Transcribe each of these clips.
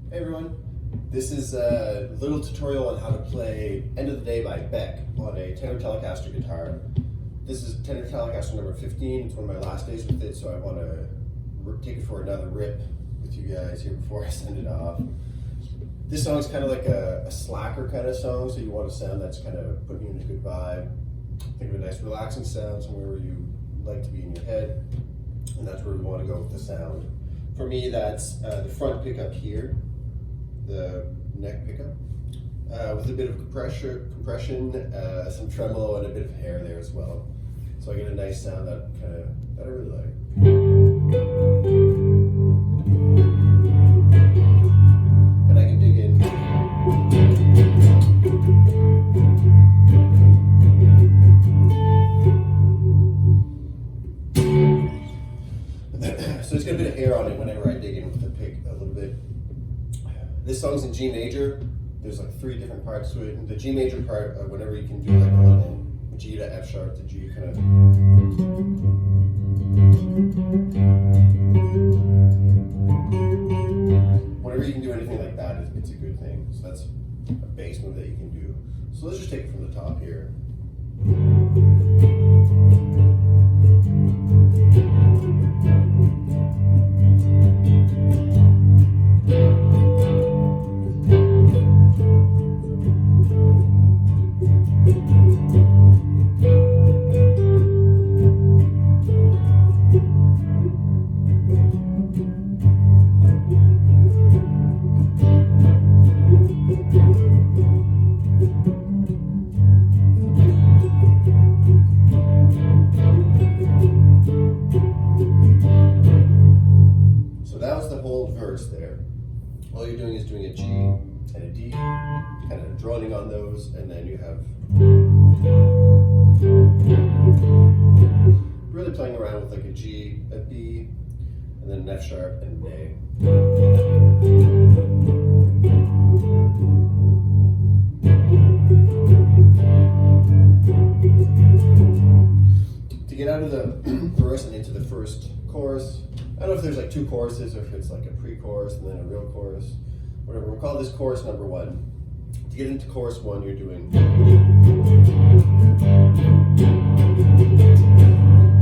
Hey everyone, this is a little tutorial on how to play End of the Day by Beck on a Tenor Telecaster guitar. This is Tenor Telecaster number 15. It's one of my last days with it, so I want to take it for another rip with you guys here before I send it off. This song is kind of like a slacker kind of song, so you want a sound that's kind of putting you in a good vibe. Think of a nice relaxing sound, somewhere where you like to be in your head, and that's where we want to go with the sound. For me, that's the front pickup here, the neck pickup, with a bit of compression, some tremolo, and a bit of hair there as well. So I get a nice sound that I really like. And I can dig in. So it's got a bit of hair on it whenever I dig in with the pick a little bit. This song's in G major. There's like 3 different parts to it. The G major part, whenever you can do like a little G to F sharp to G kind of. Whenever you can do anything like that, it's a good thing. So that's a bass move that you can do. So let's just take it from the top here. There. All you're doing is doing a G and a D, kind of droning on those, and then you have really playing around with like a G, a B, and then an F sharp and an A. To get out of the verse and into the first chorus, I don't know if there's like 2 choruses or if it's like a pre-chorus and then a real chorus, whatever. We'll call this chorus number 1. To get into chorus 1, you're doing, and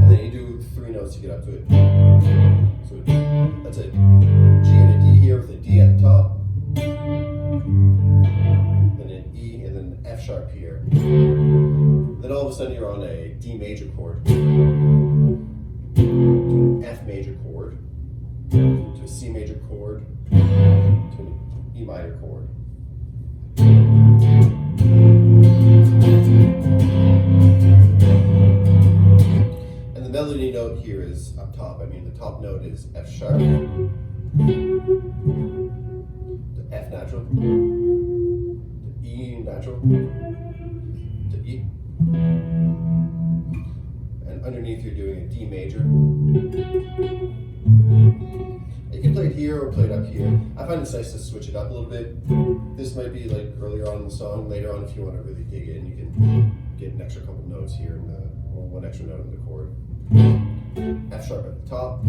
then you do 3 notes to get up to it. So that's a G and a D here with a D at the top, then an E, and then an F sharp here. Then all of a sudden you're on a D major chord, to an F major chord, to a C major chord, to an E minor chord. And the melody note here is up top. I mean, the top note is F sharp, the F natural, the E natural, to E. And underneath you're doing a D major. You can play it here or play it up here. I find it's nice to switch it up a little bit. This might be like earlier on in the song. Later on, if you want to really dig in, you can get an extra couple notes here, or 1 extra note in the chord. F sharp at the top,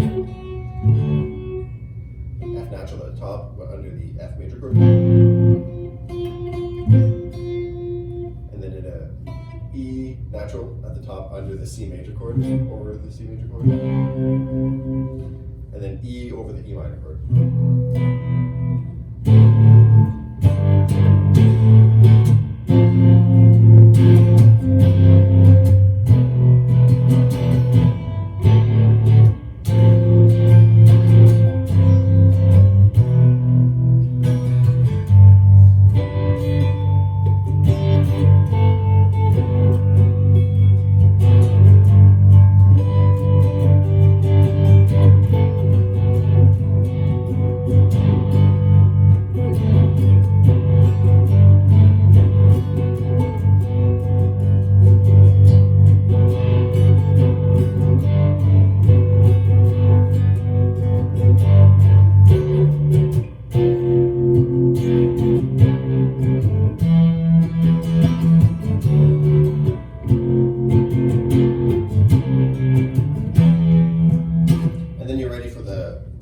F natural at the top, but under the F major chord. And then in a E natural at the top under the C major chord, over the C major chord. And then E over the E minor chord.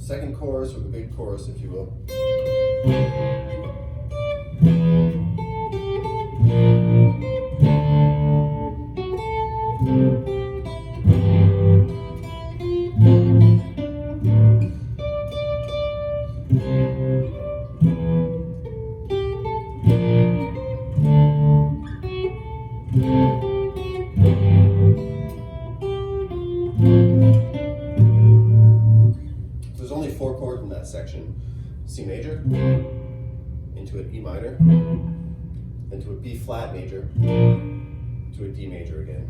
second chorus, or the big chorus, if you will. There's only 4 chords in that section. C major, into an E minor, then to a B flat major, to a D major again.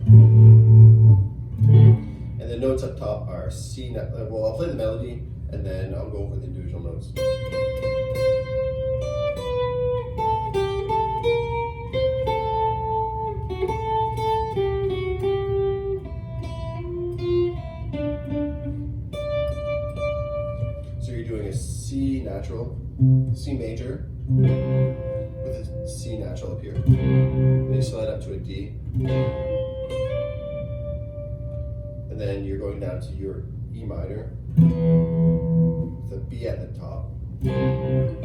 And the notes up top are C, well, I'll play the melody and then I'll go over the individual notes. So you're doing a C natural, C major, with a C natural up here. Then you slide up to a D. And then you're going down to your E minor, with a B at the top. Then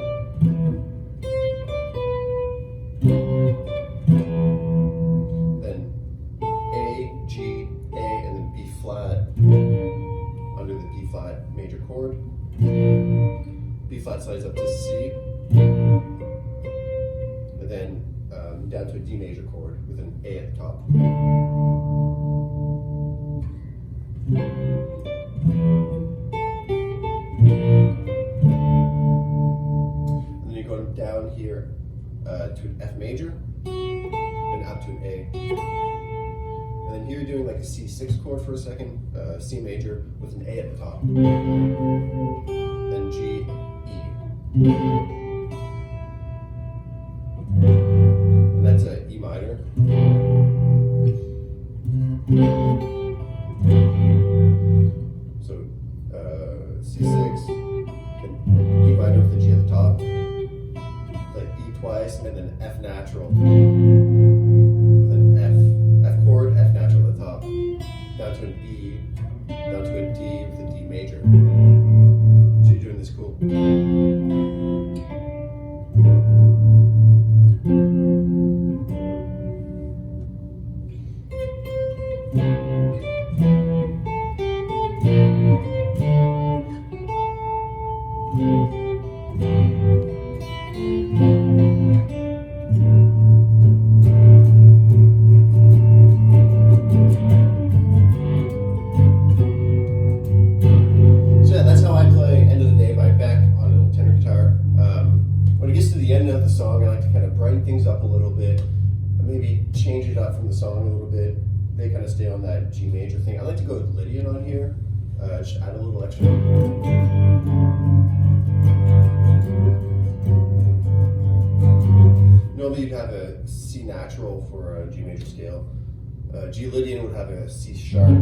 A, G, A, and then B flat under the B flat major chord. B flat slides up to C, and then down to a D major chord with an A at the top. And then you go down here to an F major and up to an A. And then here you're doing like a C6 chord for a second, C major with an A at the top. Then G, E. And that's a E minor. So C6, and E minor with the G at the top. Like E twice, and then F natural. With an F chord, F natural at the top. Down to an E, down to a D with a D major. So you're doing this cool. So yeah, that's how I play End of the Day by Beck on a tenor guitar. When it gets to the end of the song, I like to kind of brighten things up a little bit, and maybe change it up from the song a little bit. They kind of stay on that G major thing. I like to go with Lydian on here, just add a little extra. Normally you'd have a C natural for a G major scale. G Lydian would have a C sharp.